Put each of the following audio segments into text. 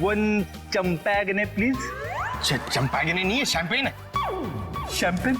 One चंपैगने please. चंपागने नहीं है, champagne है। शैंपेन।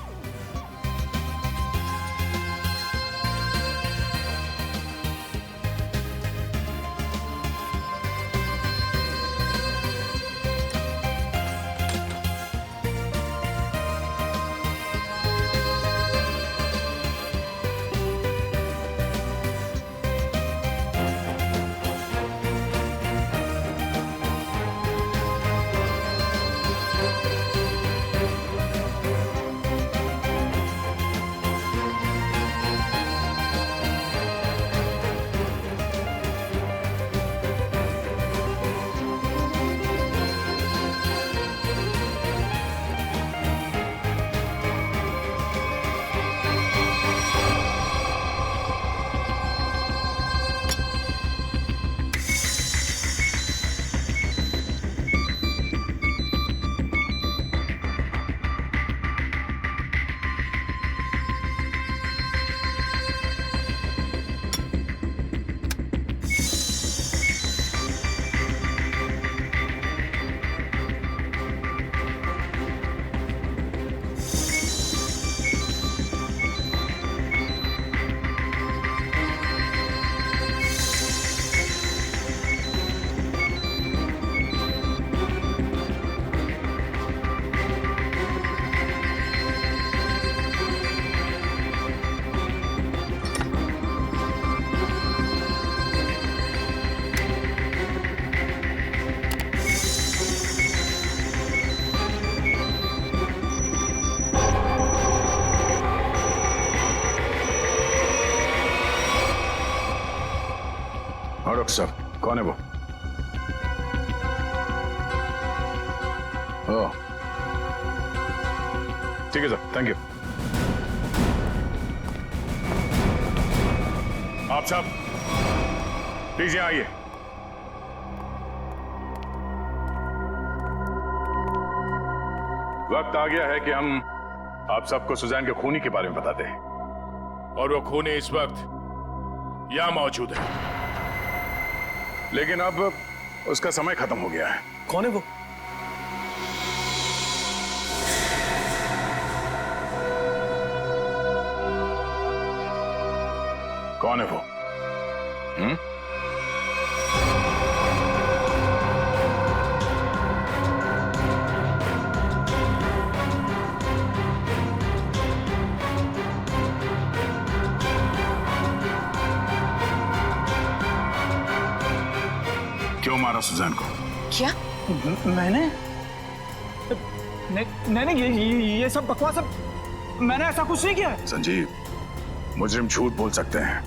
डॉक्टर साहब, कौन है वो? ओह, ठीक है सर, थैंक यू। आप साहब प्लीज यहाँ आइए। वक्त आ गया है कि हम आप सबको सुजैन के खूनी के बारे में बताते हैं, और वो खूनी इस वक्त यहां मौजूद है, लेकिन अब उसका समय खत्म हो गया है। कौन है वो? कौन है वो? क्यों मारा सुजैन को? क्या? मैंने नहीं, ये सब बकवास। मैंने ऐसा कुछ नहीं किया है। संजीव, मुजरिम झूठ बोल सकते हैं,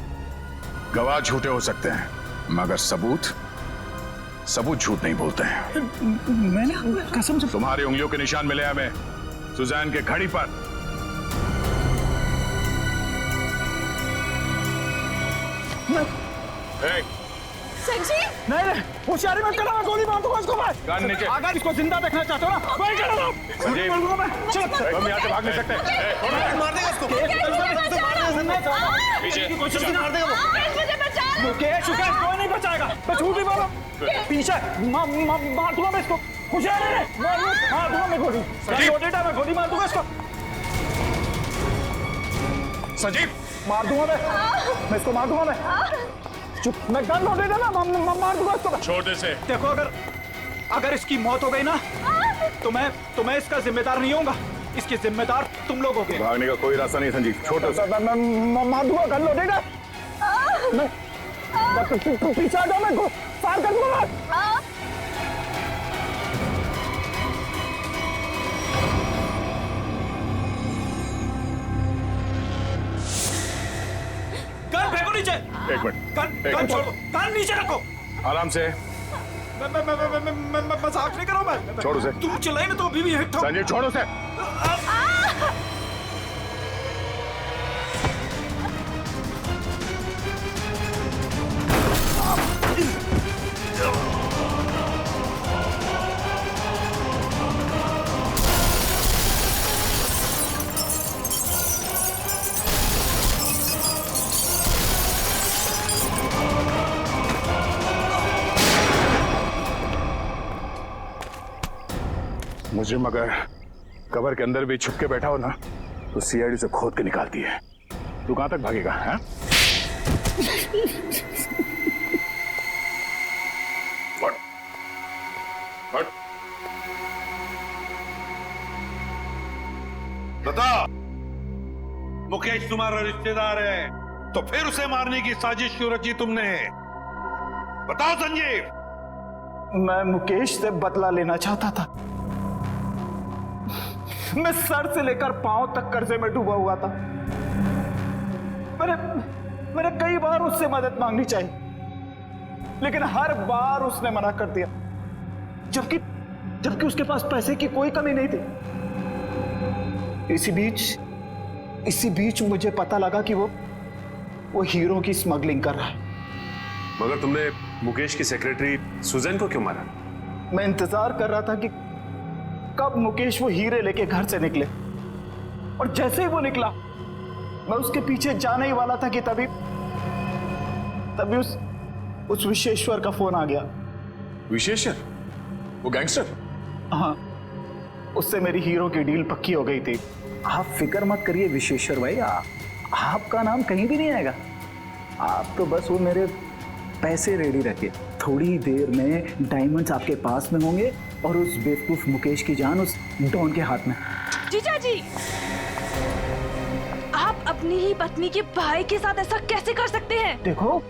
गवाह झूठे हो सकते हैं, मगर सबूत झूठ नहीं बोलते हैं। मैंने कसम से। तुम्हारी उंगलियों के निशान मिले हमें सुजैन के घड़ी पर। संजीव! नहीं, होशियारी मत करना, मैं गोली मार दूंगा इसको। मैं कान नीचे। अगर इसको जिंदा देखना चाहते हो ना, वही करो। गोली मार दूंगा मैं। चल, हम यहाँ से भाग नहीं सकते। मार देगा उसको। पीछे कोशिश मार देगा वो। मुझे बचा लो। मुकेश, कोई नहीं बचाएगा। मैं झूठ ही बोला। पीछे मार दूंगा मैं इसको। होशियारी है, मार दूंगा मैं गोली। मैं गोली मार दूंगा इसको। संजीव, मार दूंगा मैं इसको, मार दूंगा मैं। चुप, मैं गन लोडेड है ना, मार दूंगा इसको। छोड़ दे से। देखो, अगर इसकी मौत हो गई ना, तो मैं इसका जिम्मेदार नहीं होऊंगा। इसके जिम्मेदार तुम लोग होगे। भागने का कोई रास्ता नहीं संजीव, छोड़ दे। मैं मार दूंगा, गन लोडेड है। मैं पीछे आ जाओ, मैं फायर कर दूंगा। गन फेंको नीचे। एक मिनट, गन छोड़ो, गन नीचे रखो। आराम से। मैं मजाक नहीं कर रहा हूं। मैं छोड़ो से। तुम चिल्लाई ना तो अभी भी हिट हो। संजीव, छोड़ो से। मुजरिम अगर कवर के अंदर भी छुप के बैठा हो ना तो सीआईडी से खोद के निकालती है। तू कहां तक भागेगा? हैं? फट, फट। बता, मुकेश तुम्हारा रिश्तेदार है तो फिर उसे मारने की साजिश क्यों रची तुमने? बताओ संजीव। मैं मुकेश से बदला लेना चाहता था। मैं सर से लेकर पांव तक कर्जे में डूबा हुआ था। मैंने कई बार उससे मदद मांगनी चाहिए, लेकिन हर बार उसने मना कर दिया, जबकि उसके पास पैसे की कोई कमी नहीं थी। इसी बीच मुझे पता लगा कि वो हीरो की स्मगलिंग कर रहा है। मगर तुमने मुकेश की सेक्रेटरी सुजैन को क्यों मारा? मैं इंतजार कर रहा था कि कब मुकेश वो हीरे लेके घर से निकले, और जैसे ही वो निकला मैं उसके पीछे जाने ही वाला था कि तभी उस विशेश्वर का फोन आ गया। विशेश्वर? वो गैंगस्टर? हाँ, उससे मेरी हीरो की डील पक्की हो गई थी। आप फिक्र मत करिए विशेश्वर भाई, आपका नाम कहीं भी नहीं आएगा। आप तो बस वो मेरे पैसे रेडी रखिए, थोड़ी देर में डायमंड्स आपके पास में होंगे और उस बेवकूफ मुकेश की जान उस डॉन के हाथ में। जीजा जी, आप अपनी ही पत्नी के भाई के साथ ऐसा कैसे कर सकते हैं? देखो,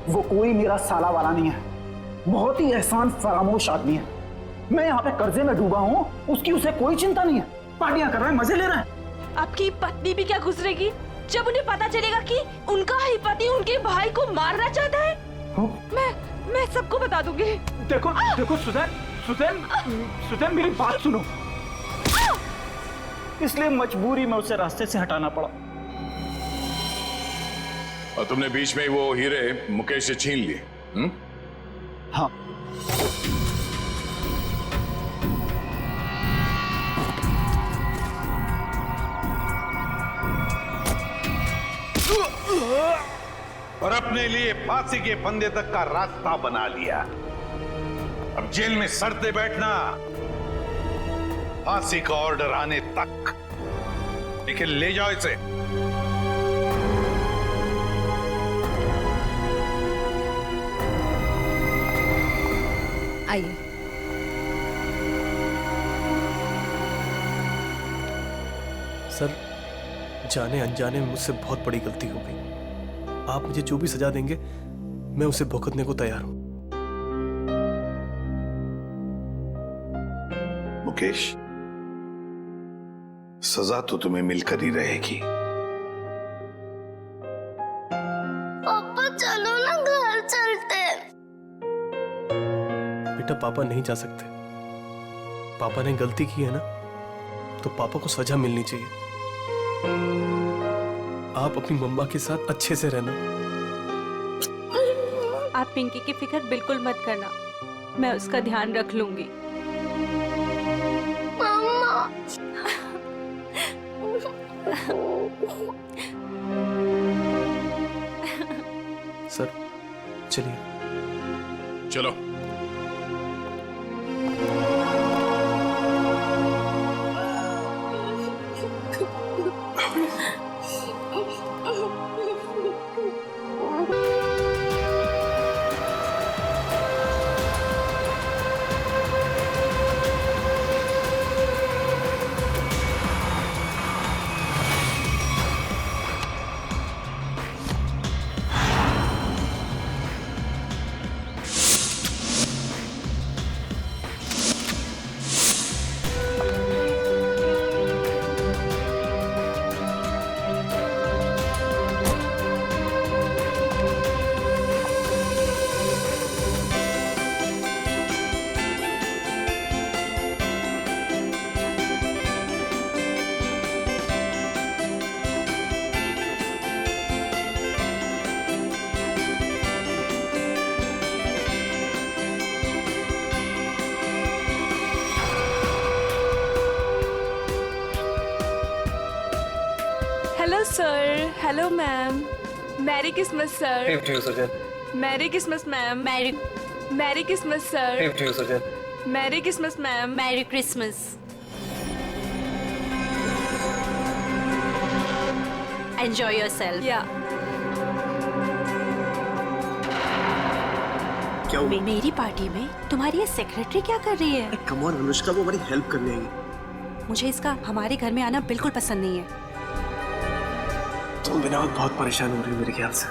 वो कोई मेरा साला वाला नहीं है, बहुत ही एहसान फरामोश आदमी है। मैं यहाँ पे कर्जे में डूबा हूँ, उसकी उसे कोई चिंता नहीं है, पार्टियां कर रहा है, मजे ले रहा है। आपकी पत्नी भी क्या गुजरेगी जब उन्हें पता चलेगा कि उनका ही पति उनके भाई को मारना चाहता है? मैं सबको बता दूंगी। देखो सुजैन मेरी बात सुनो। इसलिए मजबूरी में उसे रास्ते से हटाना पड़ा। और तुमने बीच में वो हीरे मुकेश से छीन लिए? हाँ, और अपने लिए फांसी के फंदे तक का रास्ता बना लिया। अब जेल में सड़ते बैठना, फांसी का ऑर्डर आने तक। लेकिन ले जाओ इसे। आइए। सर, जाने अनजाने में मुझसे बहुत बड़ी गलती हो गई। आप मुझे जो भी सजा देंगे मैं उसे भुगतने को तैयार हूं। मुकेश, सजा तो तुम्हें मिलकर ही रहेगी। पापा चलो ना, घर चलते। बेटा, पापा नहीं जा सकते। पापा ने गलती की है ना, तो पापा को सजा मिलनी चाहिए। आप अपनी मम्मा के साथ अच्छे से रहना। आप पिंकी की फिक्र बिल्कुल मत करना, मैं उसका ध्यान रख लूंगी। मम्मा। सर, चलिए। चलो। Hello sir, hello ma'am, merry Christmas sir. Merry Christmas ma'am. Merry Christmas sir. Merry Christmas ma'am. Merry Christmas. Enjoy yourself. या क्या हुआ? मेरी पार्टी में तुम्हारी ये सेक्रेटरी क्या कर रही है? कम ऑन अनुष्का, वो हमारी हेल्प करने आई। मुझे इसका हमारे घर में आना बिल्कुल पसंद नहीं है। तुम बिना वक्त बहुत परेशान हो रही हो मेरे ख्याल से।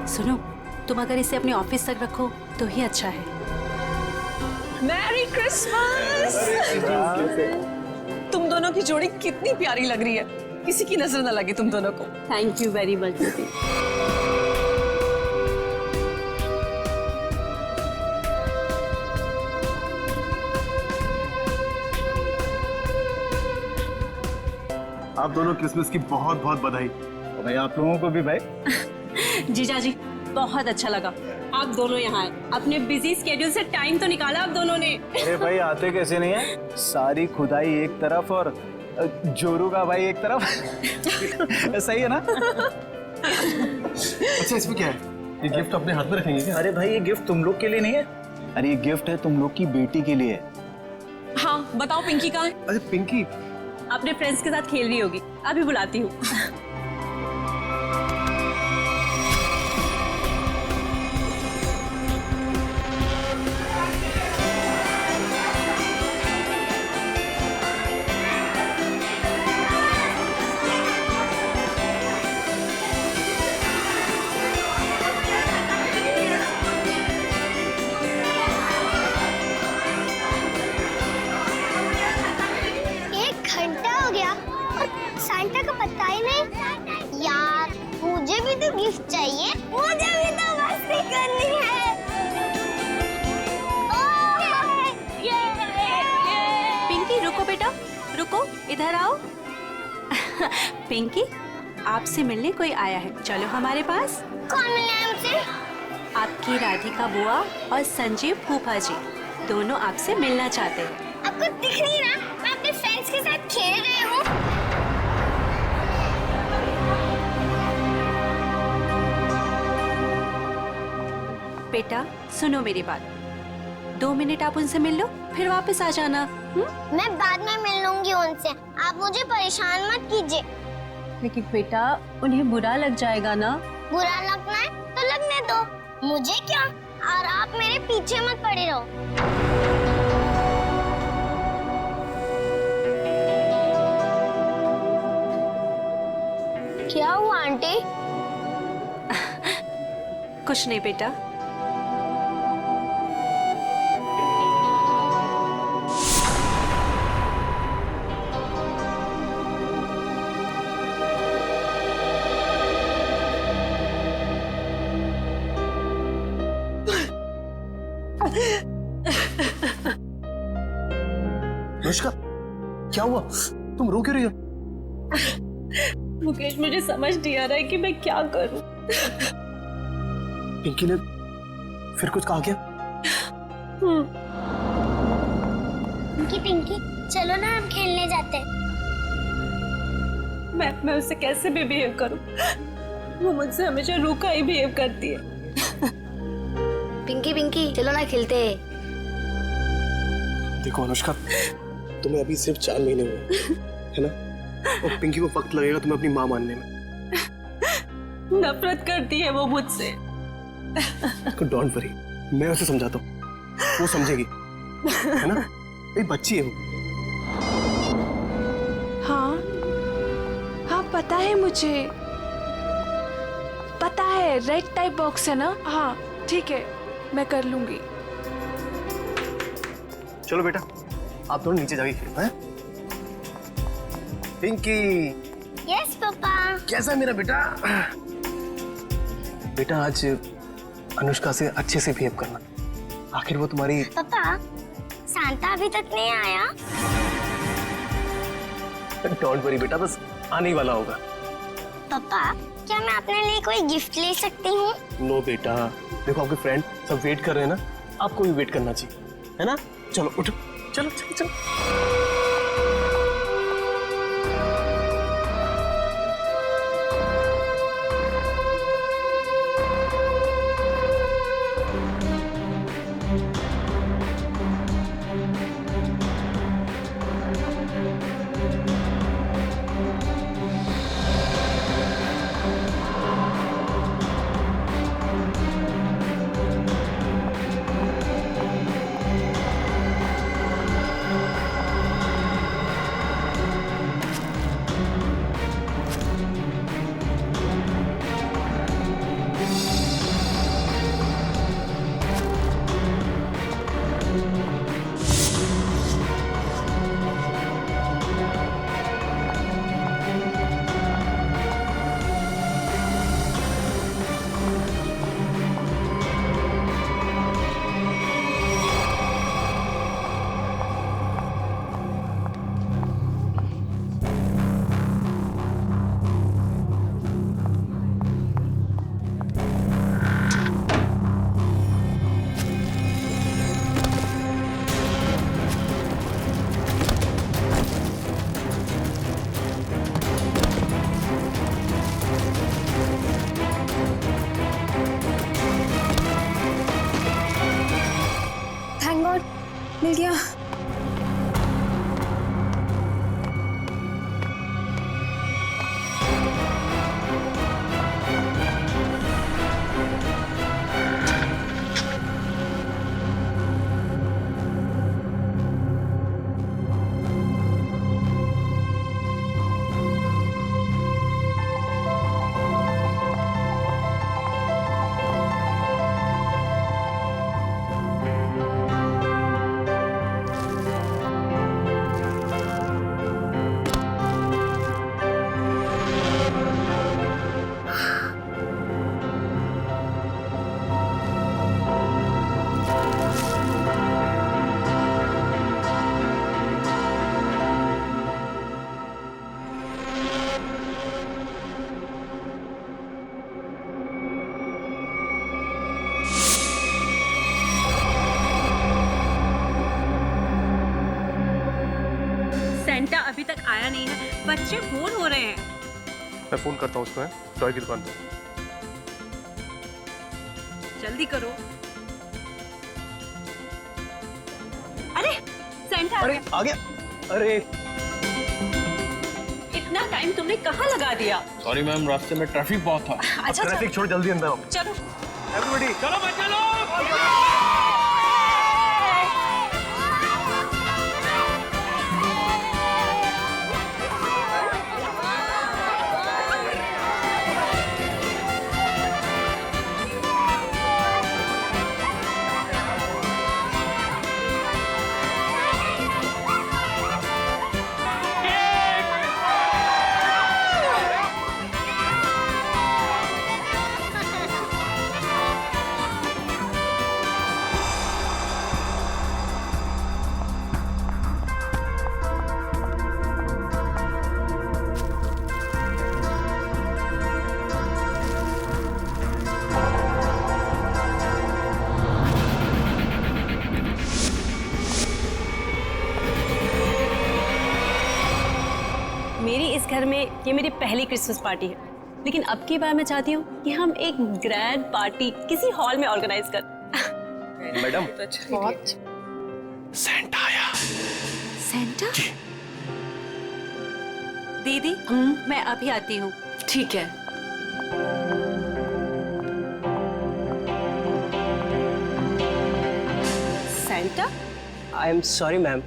सुनो, तुम अगर इसे अपने ऑफिस तक रखो तो ही अच्छा है। Merry Christmas. तुम दोनों की जोड़ी कितनी प्यारी लग रही है, किसी की नजर ना लगे तुम दोनों को। Thank you very much. आप दोनों क्रिसमस की बहुत बहुत बधाई। भाई आप लोगों को भी भाई। जीजा जी बहुत अच्छा लगा आप दोनों यहाँ आए। अपने बिजी स्केड्यूल से टाइम तो निकाला आप दोनों ने। अरे भाई आते कैसे नहीं है, सारी खुदाई एक तरफ और जोरू का भाई एक तरफ। सही है ना? अच्छा इसमें क्या है? ये गिफ्ट अपने हाथ में रखेंगे क्या? अरे भाई ये गिफ्ट तुम लोग के लिए नहीं है, अरे ये गिफ्ट है तुम लोग की बेटी के लिए। हाँ बताओ पिंकी कहाँ है? अरे पिंकी अपने फ्रेंड्स के साथ खेल रही होगी, अभी बुलाती हूँ। सांता का पता ही नहीं। यार मुझे भी तो गिफ्ट चाहिए, मुझे भी तो मस्ती करनी है। पिंकी रुको बेटा, रुको, इधर आओ। पिंकी आपसे मिलने कोई आया है, चलो हमारे पास। कौन मिला हमसे? आपकी राधिका बुआ और संजीव फूफा जी दोनों आपसे मिलना चाहते हैं। आपको दिख नहीं रहा मैं अपने फ्रेंड्स के साथ खेल रही हूँ। बेटा सुनो मेरी बात, 2 मिनट आप उनसे मिल लो फिर वापस आ जाना। मैं बाद में मिल लूंगी उनसे, आप मुझे परेशान मत कीजिए। लेकिन बेटा उन्हें बुरा लग जाएगा ना। बुरा लगना है तो लगने दो, मुझे क्या। और आप मेरे पीछे मत पड़े रहो। क्या हुआ आंटी? कुछ नहीं बेटा। अनुष्का क्या हुआ? तुम रो क्यों रही हो? मुकेश मुझे समझ नहीं आ रहा है कि मैं क्या करूं। पिंकी ने फिर कुछ कहा क्या? पिंकी पिंकी चलो ना हम खेलने जाते हैं। मैं उससे कैसे भी बिहेव करूं, वो मुझसे हमेशा रूखा ही बिहेव करती है। पिंकी पिंकी चलो ना खेलते हैं। देखो अनुष्का, तुम्हें अभी सिर्फ 4 महीने हुए है ना, और पिंकी को वक्त लगेगा तुम्हें अपनी माँ मानने में। नफरत करती है वो मुझसे। डोंट वरी, मैं उसे समझाता हूँ, वो समझेगी, है ना? एक बच्ची है वो। हाँ हाँ पता है मुझे, पता है रेड टाइप बॉक्स है ना। हाँ ठीक है मैं कर लूंगी। चलो बेटा आप दोनों नीचे जाके खेलो हैं? Pinky yes papa. कैसा है मेरा बेटा? बेटा आज अनुष्का से अच्छे से बिहेव करना, आखिर वो तुम्हारी। पापा सांता अभी तक नहीं आया। डोंट वरी बेटा, बस आने ही वाला होगा। पापा क्या मैं अपने लिए कोई गिफ्ट ले सकती हूँ? नो बेटा, देखो आपके फ्रेंड सब वेट कर रहे हैं ना, आपको भी वेट करना चाहिए, है ना? चलो उठो, चलो चलो चलो। बच्चे बोर हो रहे हैं। मैं फोन करता हूँ उसको, है टॉय की दुकान पे। जल्दी करो। अरे सेंटा आ गया। आ गया। अरे इतना टाइम तुमने कहाँ लगा दिया? सॉरी मैम, रास्ते में ट्रैफिक बहुत था। अच्छा ट्रैफिक छोड़ जल्दी अंदर आओ। चलो। एवरीबॉडी चलो बच्चे लोग। मेरी इस घर में ये मेरी पहली क्रिसमस पार्टी है, लेकिन अब की बार मैं चाहती हूँ कि हम एक ग्रैंड पार्टी किसी हॉल में ऑर्गेनाइज कर। मैडम सेंटा आया। सेंटा? दीदी मैं अभी आती हूँ। ठीक है। Santa? I am sorry ma'am,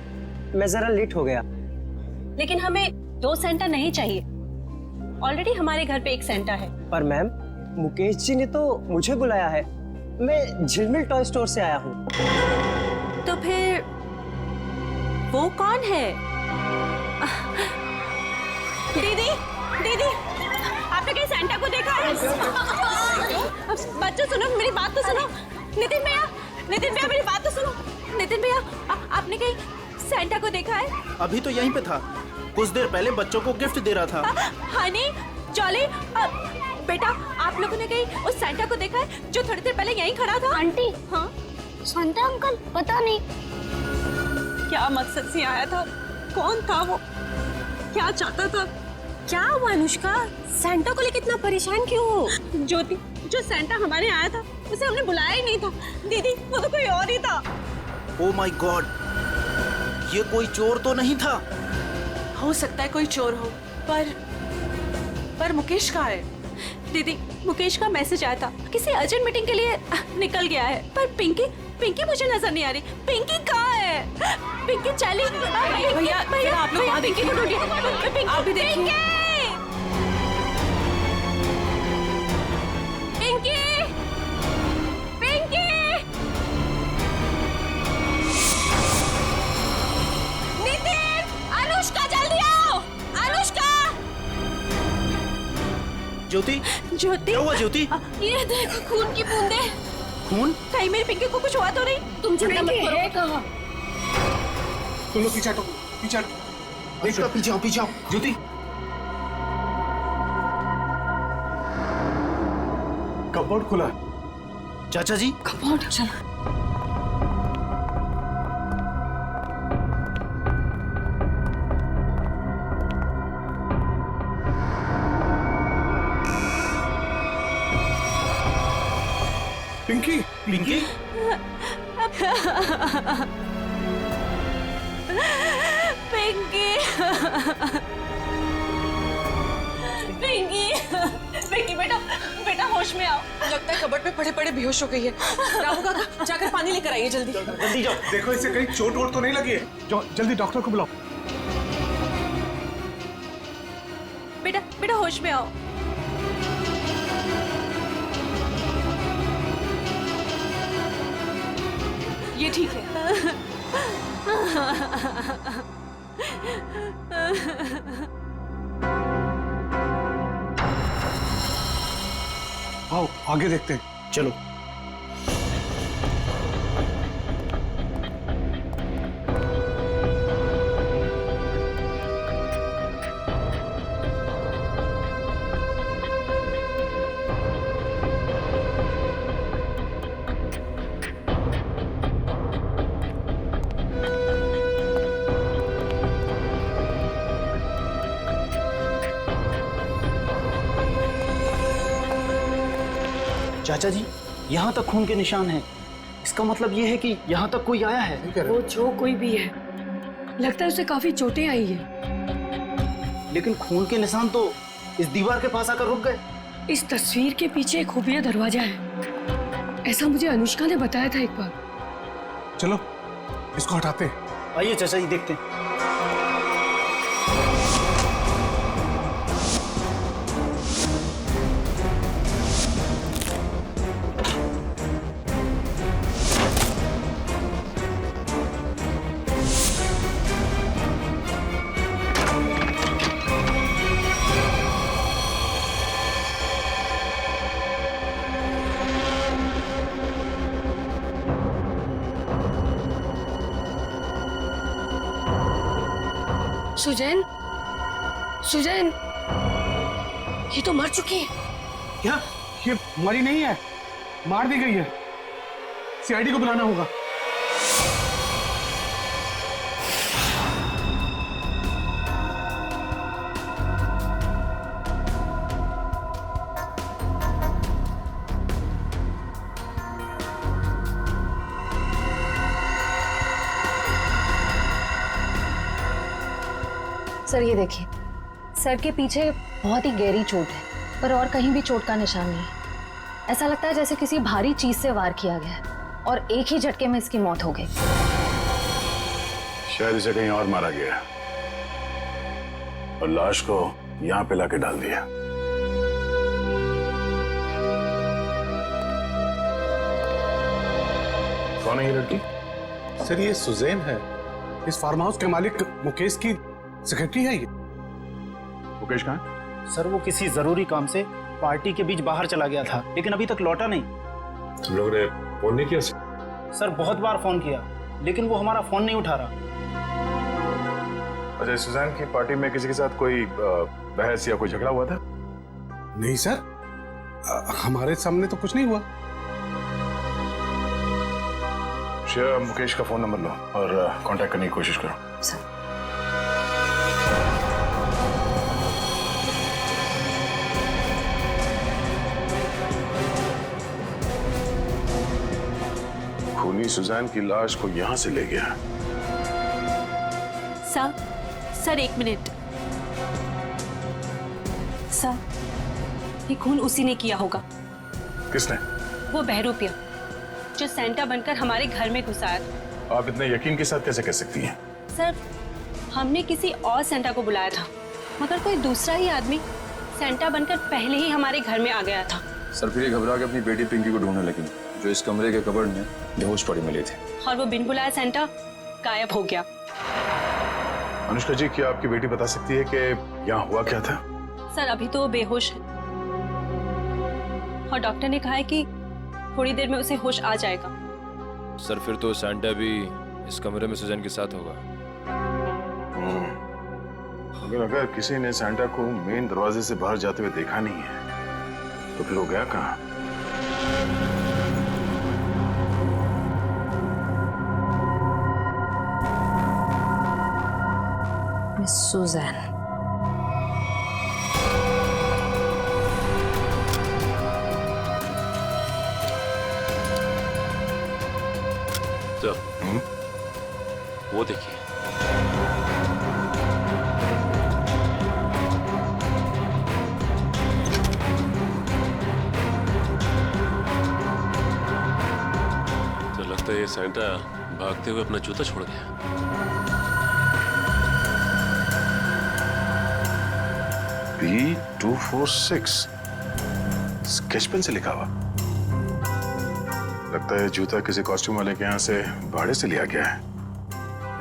मैं जरा लेट हो गया। लेकिन हमें 2 सेंटा नहीं चाहिए। ऑलरेडी हमारे घर पे एक सेंटा है। पर मैम, मुकेश जी ने तो मुझे बुलाया है। मैं झिलमिल टॉय स्टोर से आया हूँ। तो फिर वो कौन है? दीदी, दीदी, आपने कहीं सेंटा को देखा है? बच्चों सुनो, मेरी बात तो सुनो। नितिन भैया, मेरी बात तो सुनो। नितिन भैया, आपने कहीं सेंटा को देखा है? अभी तो यहीं पे था, कुछ देर पहले बच्चों को गिफ्ट दे रहा था। हनी, जॉली, बेटा आप लोगों ने कहीं उस सेंटा को देखा है जो थोड़ी देर पहले यहीं खड़ा था? आंटी, हाँ? शांता अंकल, पता नहीं क्या मकसद से आया था? कौन था वो? क्या चाहता था? क्या हुआ अनुष्का? सेंटा को लेकर इतना परेशान क्यों हो? ज्योति, जो सेंटा हमारे आया था उसे हमने बुलाया ही नहीं था। दीदी, वो तो कोई और ही था। ओह माय गॉड, ये कोई चोर तो नहीं था? हो सकता है कोई चोर हो, पर मुकेश कहाँ है? दीदी, मुकेश का मैसेज आया था, किसी अर्जेंट मीटिंग के लिए निकल गया है। पर पिंकी मुझे नजर नहीं आ रही। पिंकी कहाँ है? पिंकी चली। भैया आप लोग पिंकी को ढूंढिए। आप भी देखिए। पिंकी, पिंकी, नितिन, अनुष्का जल्दी आओ। अनुष्का, ज्योति, ज्योति, क्या हुआ ज्योति? ये देखो खून की बूंदें। खून? कहीं मेरी पिंकी को कुछ हुआ तो नहीं? तुम चिंता मत करो। तुम लोग पीछे हटो, पीछे हटो। पीछे आओ, पीछे आओ। ज्योति, कपबोर्ड खुला। चाचा जी, कपबोर्ड, चलो। पिंकी, पिंकी, पिंकी, पिंकी, पिंकी बेटा होश में आओ। लगता है कबर्ड पे पड़े पड़े बेहोश हो गई है। राहु काका, जाकर पानी लेकर आइए जल्दी। जल्दी जाओ। देखो इसे कहीं चोट वोट तो नहीं लगी है। जल्दी डॉक्टर को बुलाओ। बेटा होश में आओ। ये ठीक है। आओ आगे देखते हैं। चलो। चाचा जी, यहाँ तक खून के निशान हैं। इसका मतलब ये है कि यहाँ तक कोई आया है। वो जो कोई भी है, लगता है उसे काफी चोटें आई है। लेकिन खून के निशान तो इस दीवार के पास आकर रुक गए। इस तस्वीर के पीछे एक खुफिया दरवाजा है, ऐसा मुझे अनुष्का ने बताया था एक बार। चलो इसको हटाते हैं। आइए चाचा जी, देखते हैं। सुजैन, सुजैन, ये तो मर चुकी है। क्या ये मरी नहीं है, मार दी गई है। सीआईडी को बुलाना होगा। सर ये देखिए, सर के पीछे बहुत ही गहरी चोट है, पर और कहीं भी चोट का निशान नहीं है। ऐसा लगता है जैसे किसी भारी चीज से वार किया गया है और एक ही झटके में इसकी मौत हो गई। शायद इसे कहीं और मारा गया और लाश को यहाँ पे लाके डाल दिया। कौन है ये लड़की? सर ये सुजैन है, इस फार्म हाउस के मालिक मुकेश की सेक्रेटरी है ये। मुकेश कहाँ है? सर वो किसी जरूरी काम से पार्टी के बीच बाहर चला गया था, लेकिन अभी तक लौटा नहीं। तुम लोग ने फोन नहीं किया? सर बहुत बार फोन किया, लेकिन वो हमारा फोन नहीं उठा रहा। अच्छा, सुजैन की पार्टी में किसी के साथ कोई बहस या कोई झगड़ा हुआ था? नहीं सर, हमारे सामने तो कुछ नहीं हुआ। मुकेश का फोन नंबर लो और कांटेक्ट करने की कोशिश करो। सर खूनी सुजैन की लाश को यहां से ले गया। सर एक मिनट। सर ये खून उसी ने किया होगा। किसने? वो बहरूपिया जो सेंटा बनकर हमारे घर में घुसा है। आप इतने यकीन के साथ कैसे कह सकती हैं? सर हमने किसी और सेंटा को बुलाया था, मगर कोई दूसरा ही आदमी सेंटा बनकर पहले ही हमारे घर में आ गया था। सर फिर ये घबरा के अपनी बेटी पिंकी को ढूंढने लगी, जो इस कमरे के कबर्ड में बेहोश पड़ी मिली थी। और वो बिन बुलाया सेंटा गायब हो गया। अनुष्का जी, क्या आपकी बेटी बता सकती है कि यहाँ हुआ क्या था? सर अभी तो वो बेहोश है और डॉक्टर ने कहा है कि थोड़ी देर में उसे होश आ जाएगा। सर फिर तो सेंटा भी इस कमरे में सुजैन के साथ होगा। अगर किसी ने सेंटा को मेन दरवाजे से बाहर जाते हुए देखा नहीं है तो फिर वो गया कहाँ? Miss Susan. तो वो देखिए। तो लगता है ये सेंटा भागते हुए अपना जूता छोड़ गया। B246 स्केच पेन से लिखा हुआ। लगता है जूता किसी कॉस्ट्यूम वाले के यहाँ से भाड़े से लिया गया है।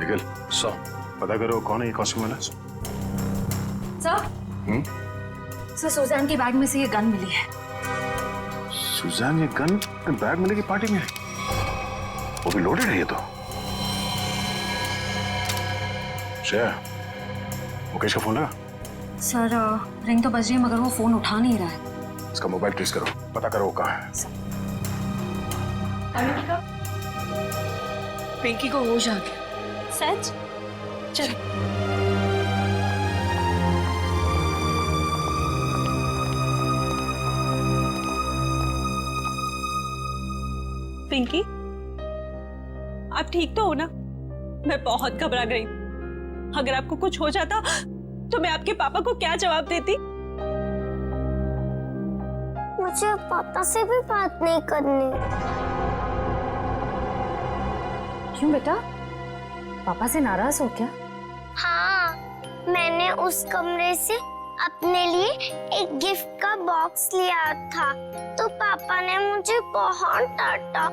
निखिल, पता करो कौन है ये कॉस्ट्यूम वाला। सर सुजैन के बैग में से ये गन मिली है। सुजैन ये गन बैग मिलेगी पार्टी में? वो भी लोडेड है ये तो। श्रेया, मुकेश का फोन लगा? सर रिंग तो बज रही है मगर वो फोन उठा नहीं रहा है। इसका मोबाइल ट्रेस करो, पता करो वो कहाँ है। अनुष्का, पिंकी को होश आ गया। सच? चलो। पिंकी, आप ठीक तो हो ना? मैं बहुत घबरा गई। अगर आपको कुछ हो जाता तो मैं आपके पापा को क्या जवाब देती? मुझे पापा से भी बात नहीं करनी। क्यों बेटा, पापा से नाराज हो क्या? हाँ, मैंने उस कमरे से अपने लिए एक गिफ्ट का बॉक्स लिया था, तो पापा ने मुझे बहुत डांटा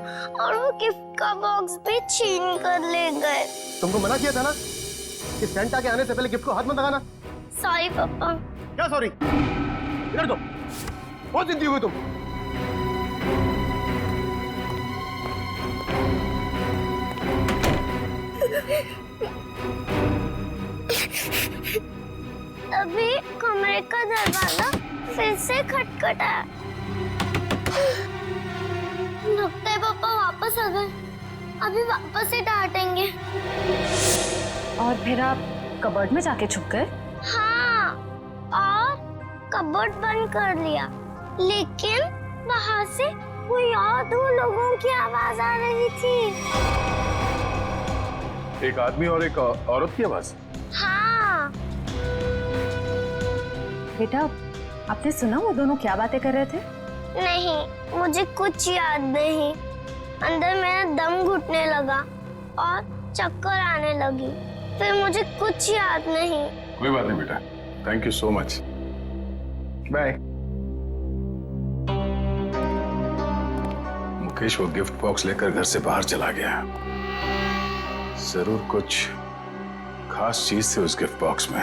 और वो गिफ्ट का बॉक्स भी छीन कर ले गए। तुमको मना किया था ना कि सेंटा के आने से पहले गिफ्ट को हाथ मत लगाना। सॉरी पापा। क्या सॉरी? इधर दो, बहुत जिद्दी हुई तुम। तभी कमरे का दरवाजा फिर से खटखटाया। लगता है पापा वापस आ गए। अभी वापस से डांटेंगे। और फिर आप कबर्ड में जाके छुप गए? हाँ, और कबर्ड बंद कर लिया, लेकिन वहाँ से कोई और दो लोगों की आवाज आ रही थी। एक आदमी और एक औरत की आवाज? हाँ। बेटा, आपने सुना वो दोनों क्या बातें कर रहे थे? नहीं, मुझे कुछ याद नहीं। अंदर मेरा दम घुटने लगा और चक्कर आने लगी। फिर मुझे कुछ याद नहीं। कोई बात नहीं बेटा, thank you so much, bye. Mukesh वो गिफ्ट बॉक्स लेकर घर से बाहर चला गया। जरूर कुछ खास चीज थी उस गिफ्ट बॉक्स में।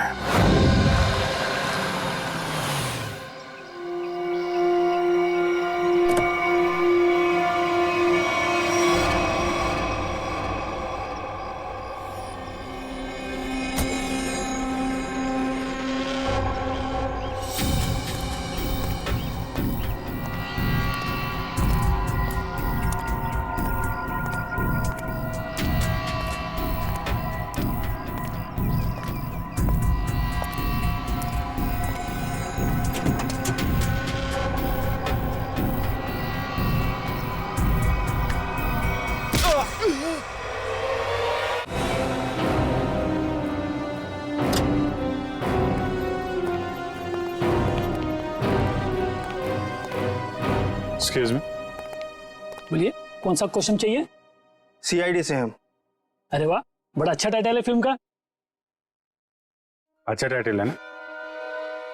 एक्सक्यूज मी, बोलिए कौन सा क्वेश्चन चाहिए? सीआईडी से हम। अरे वाह, बड़ा अच्छा टाइटल है फिल्म का। अच्छा टाइटल है ना,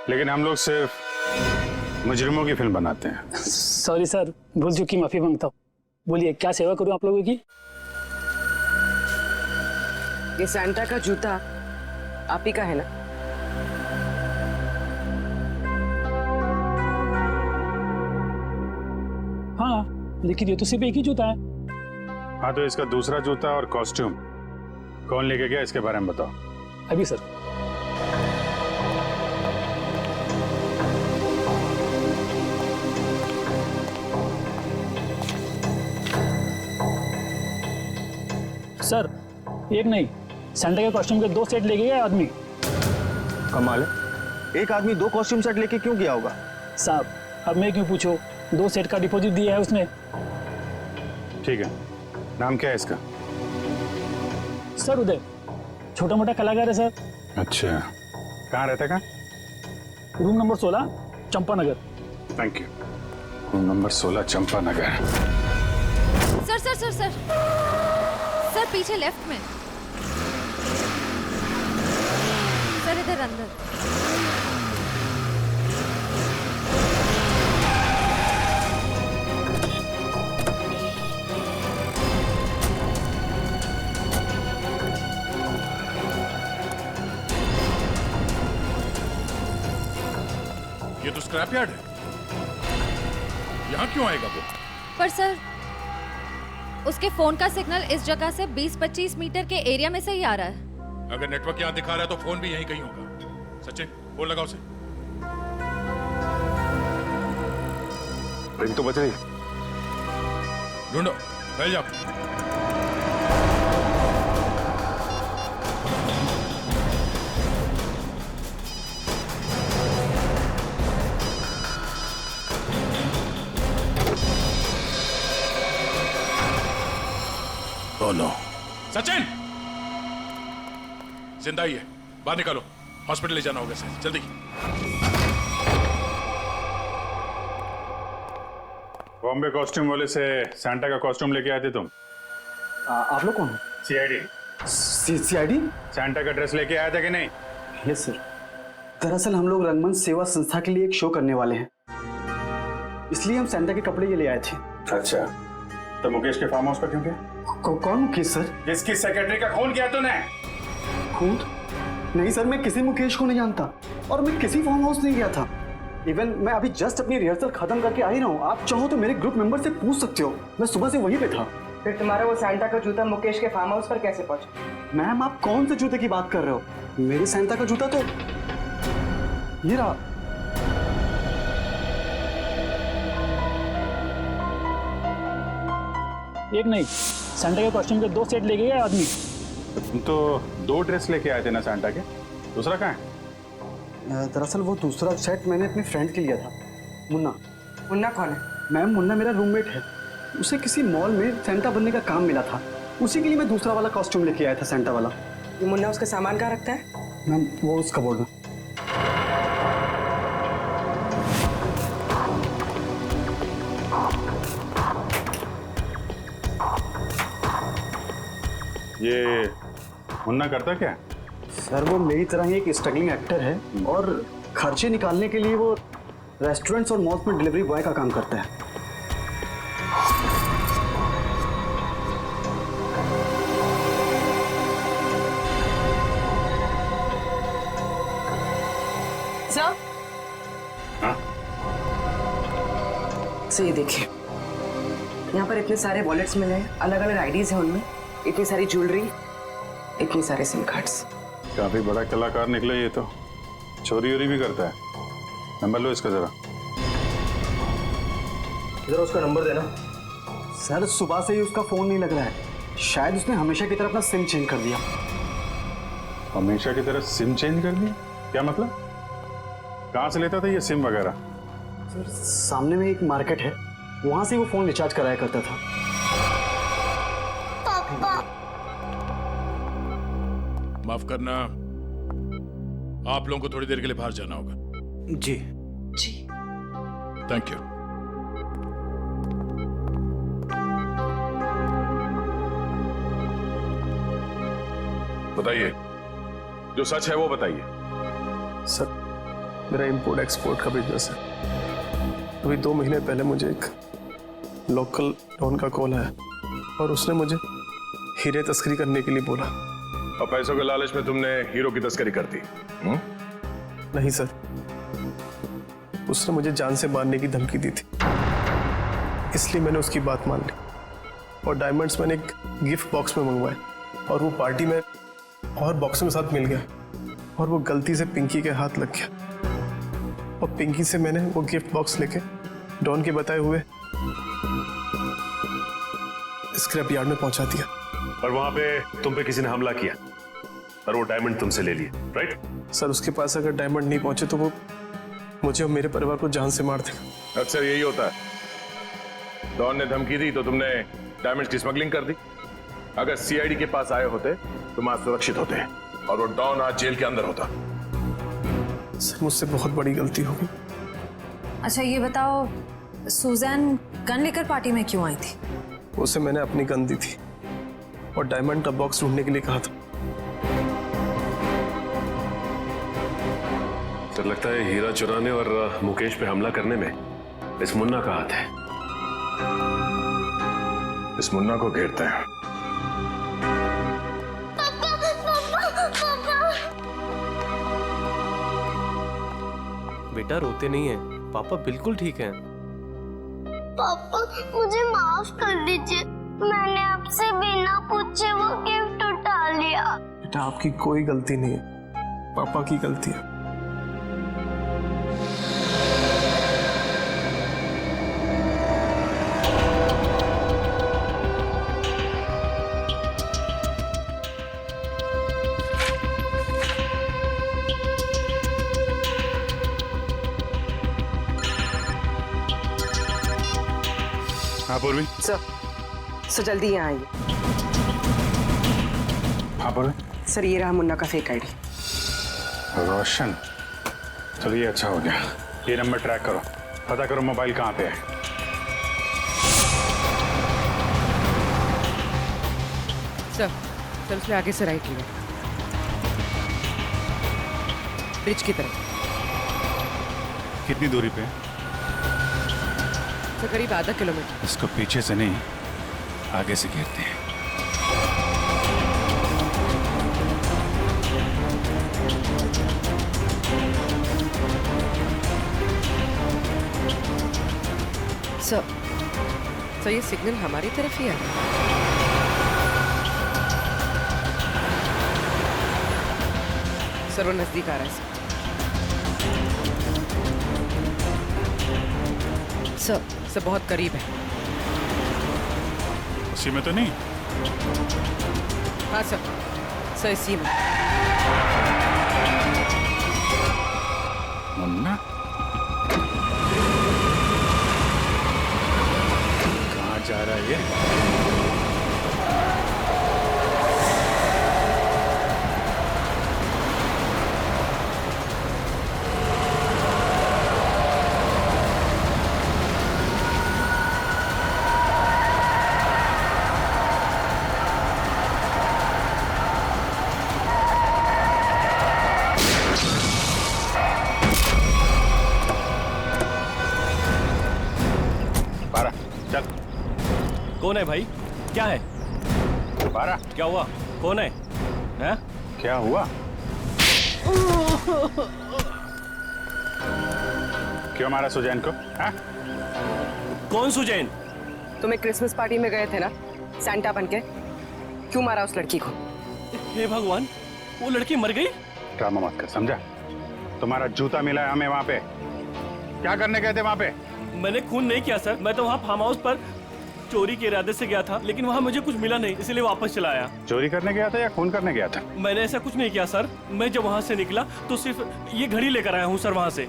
लेकिन हम लोग सिर्फ मुजरिमों की फिल्म बनाते हैं। सॉरी सर, भूल चुकी, माफी मांगता हूँ। बोलिए क्या सेवा करूँ आप लोगों की? ये सैंटा का जूता आप ही का है ना? हाँ, लेकिन ये तो सिर्फ एक ही जूता है। हाँ, तो इसका दूसरा जूता और कॉस्ट्यूम कौन लेके गया, इसके बारे में बताओ। अभी सर। सर, एक नहीं, सैंटा के कॉस्ट्यूम के 2 सेट लेके गया आदमी। कमाल है, एक आदमी 2 कॉस्ट्यूम सेट लेके क्यों गया होगा? साहब, अब मैं क्यों पूछो, 2 सेट का डिपॉजिट दिया है उसने। ठीक है, नाम क्या है इसका? सर उदय, छोटा मोटा कलाकार है सर। अच्छा, कहाँ रहता है? कहाँ? Room number 16, Champanagar. Thank you. Room number 16, Champanagar. Sir sir sir sir sir, पीछे लेफ्ट में सर, इधर अंदर। ये तो स्क्रैप यार्ड है, यहाँ क्यों आएगा वो? पर सर, उसके फोन का सिग्नल इस जगह से 20-25 मीटर के एरिया में से ही आ रहा है। अगर नेटवर्क यहाँ दिखा रहा है तो फोन भी यहीं कहीं होगा। सचिन, फोन लगाओ उसे। रिंग तो बज रही। ढूंढो, फैल जाओ। Oh no. सचिन, जिंदा ही है, बाहर निकालो, हॉस्पिटल ले जाना होगा सर, जल्दी। बॉम्बे कॉस्ट्यूम वाले से सैंटा का कॉस्ट्यूम लेके आए थे तुम? आप लोग कौन हो? सीआईडी। सीआईडी? सैंटा का ड्रेस लेके आया था कि नहीं? Yes sir. दरअसल हम लोग रंगमंच सेवा संस्था के लिए एक शो करने वाले हैं, इसलिए हम सैंटा के कपड़े ये ले आए थे। अच्छा, तो मुकेश के फार्म हाउस पर क्यों गए? कौन मुकेश सर? जिसकी सेक्रेटरी का खून किया तूने? खून? नहीं सर, मैं किसी मुकेश को नहीं जानता और मैं किसी फार्म हाउस नहीं गया था। इवन मैं अभी जस्ट अपनी रिहर्सल खत्म करके आ ही रहा हूँ। आप चाहो तो मेरे ग्रुप मेंबर से पूछ सकते हो, मैं सुबह से वहीं पे था। फिर तुम्हारा वो सैंटा का जूता मुकेश के फार्म हाउस पर कैसे पहुंचा? मैम, आप कौन से जूते की बात कर रहे हो? मेरे सैंटा का जूता तो ये रहा। एक नहीं, सैंटा के कॉस्ट्यूम के 2 सेट लेके गए आदमी। तुम तो 2 ड्रेस लेके आए थे ना सैंटा के, दूसरा कहाँ है? दरअसल वो दूसरा सेट मैंने अपने फ्रेंड के लिया था, मुन्ना। मुन्ना कौन है? मैम, मुन्ना मेरा रूममेट है। उसे किसी मॉल में सैंटा बनने का काम मिला था, उसी के लिए मैं दूसरा वाला कॉस्ट्यूम लेके आया था, सैंटा वाला। ये मुन्ना उसका सामान कहाँ रखता है? मैम, वो उस कबोर्ड में। ये मुन्ना करता क्या? सर, वो मेरी तरह ही एक स्ट्रगलिंग एक्टर है और खर्चे निकालने के लिए वो रेस्टोरेंट्स और मॉल्स में डिलीवरी बॉय का काम करता है। सर, सो ये देखिए, यहाँ पर इतने सारे वॉलेट्स मिले हैं, अलग अलग आईडीज हैं उनमें, इतनी सारी ज्वेलरी, इतने सारे सिम कार्ड्स। काफी बड़ा कलाकार निकला ये तो, चोरी वोरी भी करता है। नंबर लो इसका जरा। जरा उसका नंबर देना। सर, सुबह से ही उसका फोन नहीं लग रहा है, शायद उसने हमेशा की तरह अपना सिम चेंज कर दिया। हमेशा की तरह सिम चेंज कर दिया? क्या मतलब? कहाँ से लेता था ये सिम वगैरह? सर, सामने में एक मार्केट है, वहां से वो फोन रिचार्ज कराया करता था। माफ करना, आप लोगों को थोड़ी देर के लिए बाहर जाना होगा। जी जी, थैंक यू। बताइए, जो सच है वो बताइए। सर, मेरा इंपोर्ट एक्सपोर्ट का बिजनेस है। अभी 2 महीने पहले मुझे एक लोकल डॉन का कॉल आया और उसने मुझे हीरे तस्करी करने के लिए बोला। और पैसों के लालच में तुमने हीरो की तस्करी कर दी? नहीं सर, उसने मुझे जान से मारने की धमकी दी थी, इसलिए मैंने उसकी बात मान ली और डायमंड्स मैंने एक गिफ्ट बॉक्स में मंगवाए और वो पार्टी में और बॉक्स में साथ मिल गया और वो गलती से पिंकी के हाथ लग गया और पिंकी से मैंने वो गिफ्ट बॉक्स लेके डॉन के बताए हुए स्क्रैप यार्ड में पहुंचा दिया। और वहां पे तुम पे किसी ने हमला किया और वो डायमंड तुमसे ले लिए, राइट? सर, उसके पास अगर डायमंड नहीं पहुंचे तो वो मुझे और मेरे परिवार को जान से मार देगा। अक्सर यही होता है, डॉन ने धमकी दी तो तुमने डायमंड्स की स्मगलिंग कर दी। अगर सीआईडी के पास आए होते तुम आज सुरक्षित होते और वो डॉन आज जेल के अंदर होता। सर, मुझसे बहुत बड़ी गलती हो गई। अच्छा ये बताओ, सुजैन गन लेकर पार्टी में क्यों आई थी? उसे मैंने अपनी गन दी थी और डायमंड का बॉक्स ढूंढने के लिए कहा था। तो लगता है हीरा चुराने और मुकेश पे हमला करने में इस मुन्ना का हाथ है। इस मुन्ना को घेरते हैं। बेटा, रोते नहीं है, पापा बिल्कुल ठीक हैं। पापा, मुझे माफ कर दीजिए, मैंने आपसे बिना पूछे वो गिफ्ट उठा लिया। बेटा, आपकी कोई गलती नहीं है, पापा की गलती है। हाँ पूर्वी। सर जल्दी यहाँ आइए। हाँ बोले। सर ये रहा मुन्ना का फेक आईडी। रोशन, चलो ये अच्छा हो गया। ये नंबर ट्रैक करो, पता करो मोबाइल कहाँ पे है। सर उसने आगे से राइट लिया, ब्रिज की तरफ। कितनी दूरी पे? सर करीब आधा किलोमीटर। इसको पीछे से नहीं, आगे से घेरते हैं। सर ये सिग्नल हमारी तरफ ही आ रहा है। सर वो नजदीक आ रहा है सर बहुत करीब है। उसी में तो नहीं? हाँ सर इसी में। मुन्ना कहाँ जा रहा है ये? कौन है भाई? क्या है? बारा, क्या हुआ? कौन है? हैं? क्या हुआ? क्यों मारा सुजैन को? हाँ? कौन सुजैन? तुम्हें क्रिसमस पार्टी में गए थे ना सैंटा बनके, क्यों मारा उस लड़की को? हे भगवान, वो लड़की मर गई? ड्रामा मत कर, समझा? तुम्हारा जूता मिला है हमें वहां पे। क्या करने गए थे वहां पे? मैंने खून नहीं किया सर, मैं तो वहाँ फार्म हाउस पर चोरी के इरादे से गया था, लेकिन वहाँ मुझे कुछ मिला नहीं, इसलिए वापस चला आया। चोरी करने गया था या खून करने गया था? मैंने ऐसा कुछ नहीं किया सर। मैं जब वहाँ से निकला तो सिर्फ ये घड़ी लेकर आया हूँ सर वहाँ से।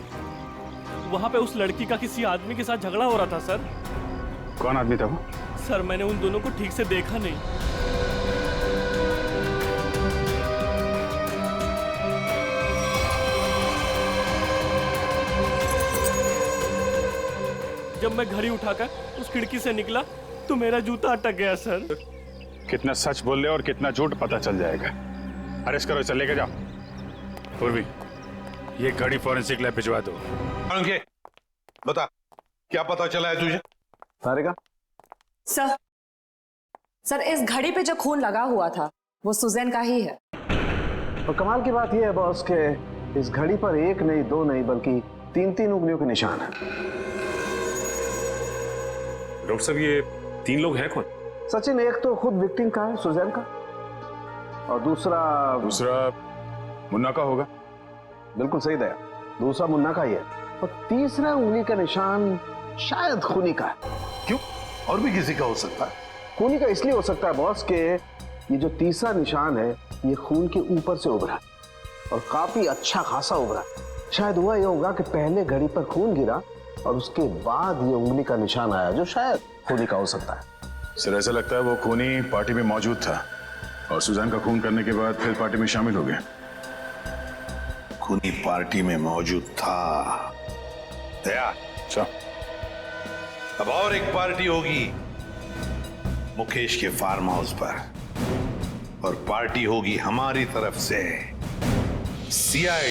वहाँ पे उस लड़की का किसी आदमी के साथ झगड़ा हो रहा था सर। कौन आदमी था वो? सर मैंने उन दोनों को ठीक से देखा नहीं। जब मैं घड़ी उठाकर उस खिड़की से निकला तो मेरा जूता अटक गया सर। कितना सच बोल रहे हो और कितना झूठ पता चल जाएगा। अरेस्ट करो इसे, लेके जाओ। पूर्वी, ये घड़ी फॉरेंसिक लैब भिजवा दो। बता, क्या पता चला है तुझे? सारिका? सर इस घड़ी पे जो खून लगा हुआ था वो सुजैन का ही है। और कमाल की बात यह है बॉस के इस घड़ी पर एक नहीं, दो नहीं, बल्कि 3-3 उंगलियों के निशान है। डॉक्टर साहब, ये 3 लोग हैं कौन? सचिन, एक तो खुद विक्टिम का है, सुजैन का, और दूसरा मुन्ना का होगा। बिल्कुल सही दया, दूसरा मुन्ना का ही है, और तीसरा उंगली का निशान शायद खूनी का है। क्यों? और भी किसी का हो सकता है? खूनी का इसलिए हो सकता है बॉस के ये जो तीसरा निशान है ये खून के ऊपर से उभरा और काफी अच्छा खासा उभरा। शायद हुआ यह होगा कि पहले घड़ी पर खून गिरा और उसके बाद ये उंगली का निशान आया, जो शायद खूनी का हो सकता है। सर ऐसा लगता है वो खूनी पार्टी में मौजूद था और सुजैन का खून करने के बाद फिर पार्टी में शामिल हो गया। खूनी पार्टी में मौजूद था। दया, अब और एक पार्टी होगी मुकेश के फार्म हाउस पर, और पार्टी होगी हमारी तरफ से। सीआईडी